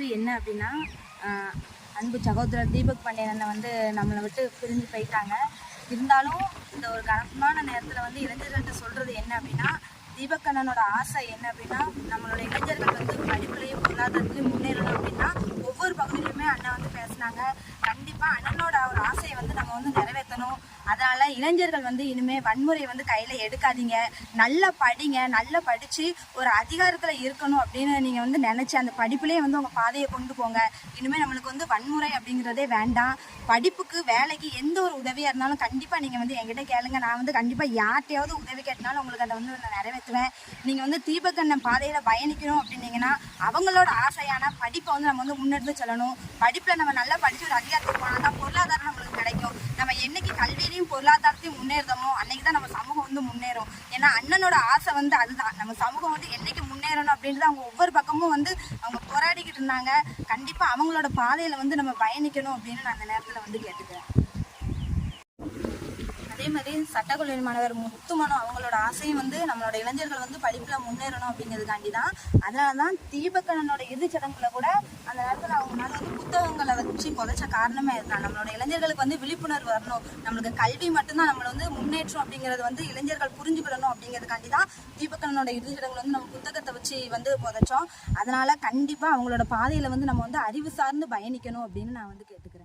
கேள்வி என்ன அப்படின்னா, அன்பு சகோதரர் தீபக் பாண்டியன் அண்ணன் வந்து நம்மளை விட்டு பிரிஞ்சு போயிட்டாங்க. இருந்தாலும் இந்த ஒரு கனமான நேரத்தில் வந்து இளைஞர்கள்ட்ட சொல்கிறது என்ன அப்படின்னா, தீபக் அண்ணனோட ஆசை என்ன அப்படின்னா, நம்மளோட இளைஞர்கள் வந்து படிப்புலையும் பொருளாதாரத்துலையும் முன்னேறணும் அப்படின்னா ஒவ்வொரு பகுதியிலுமே அண்ணன் வந்து பேசினாங்க. கண்டிப்பாக அண்ணனோட ஒரு ஆசையை வந்து நம்ம வந்து நிறைவேற்றணும். அதனால் இளைஞர்கள் வந்து இனிமேல் வன்முறையை வந்து கையில் எடுக்காதீங்க, நல்லா படிங்க, நல்லா படித்து ஒரு அதிகாரத்தில் இருக்கணும் அப்படின்னு நீங்கள் வந்து நினச்சி அந்த படிப்புலேயே வந்து உங்கள் பாதையை கொண்டு போங்க. இனிமேல் நம்மளுக்கு வந்து வன்முறை அப்படிங்கிறதே வேண்டாம். படிப்புக்கு வேலைக்கு எந்த ஒரு உதவியாக இருந்தாலும் கண்டிப்பாக நீங்கள் வந்து என்கிட்ட கேளுங்க. நான் வந்து கண்டிப்பாக யார்கிட்டையாவது உதவி கேட்டனாலும் உங்களுக்கு அதை வந்து நான் நிறைவேற்றுவேன். நீங்கள் வந்து தீபக் அண்ணன் பாதையில் பயணிக்கணும் அப்படின்னீங்கன்னா அவங்களோட ஆசையான படிப்பை வந்து நம்ம வந்து முன்னெடுத்து செல்லணும். படிப்பில் நம்ம நல்லா படித்து ஒரு அதிகாரத்துக்கு போனால் தான் பொருளாதாரம் நம்மளுக்கு கிடைக்கும். நம்ம என்னைக்கு கல்வியிலையும் பொருளாதாரத்தையும் முன்னேறதமோ அன்னைக்கு தான் நம்ம சமூகம் வந்து முன்னேறும். ஏன்னா அண்ணனோட ஆசை வந்து அதுதான், நம்ம சமூகம் வந்து என்னைக்கு முன்னேறணும் அப்படின்றது அவங்க ஒவ்வொரு பக்கமும் வந்து அவங்க போராடிக்கிட்டு இருந்தாங்க. கண்டிப்பாக அவங்களோட பாதையில் வந்து நம்ம பயணிக்கணும் அப்படின்னு நான் அந்த நேரத்தில் வந்து கேட்டுக்கிறேன். அதே மாதிரி சட்டக்கல்லூரி மாணவர் முத்துமனோ அவங்களோட ஆசையும் வந்து நம்மளோட இளைஞர்கள் வந்து படிப்பில் முன்னேறணும் அப்படிங்கிறதுக்காண்டி தான். அதனால தான் தீபக் அண்ணனோட இறுதிச் சடங்குல கூட அந்த நேரத்தில் அவங்க மேலே வந்து புத்தகங்களை வச்சு புதைச்ச காரணமே இருக்காங்க. நம்மளோட இளைஞர்களுக்கு வந்து விழிப்புணர்வு வரணும், நம்மளுக்கு கல்வி மட்டும்தான் நம்மளை வந்து முன்னேற்றம் அப்படிங்கிறது வந்து இளைஞர்கள் புரிஞ்சுக்கிடணும் அப்படிங்கிறதுக்காண்டி தான் தீபக் அண்ணனோட இறுதிச் சடங்குல வந்து நம்ம புத்தகத்தை வச்சு வந்து புதைச்சோம். அதனால கண்டிப்பாக அவங்களோட பாதையில் வந்து நம்ம வந்து அறிவு சார்ந்து பயணிக்கணும் அப்படின்னு நான் வந்து கேட்டுக்கிறேன்.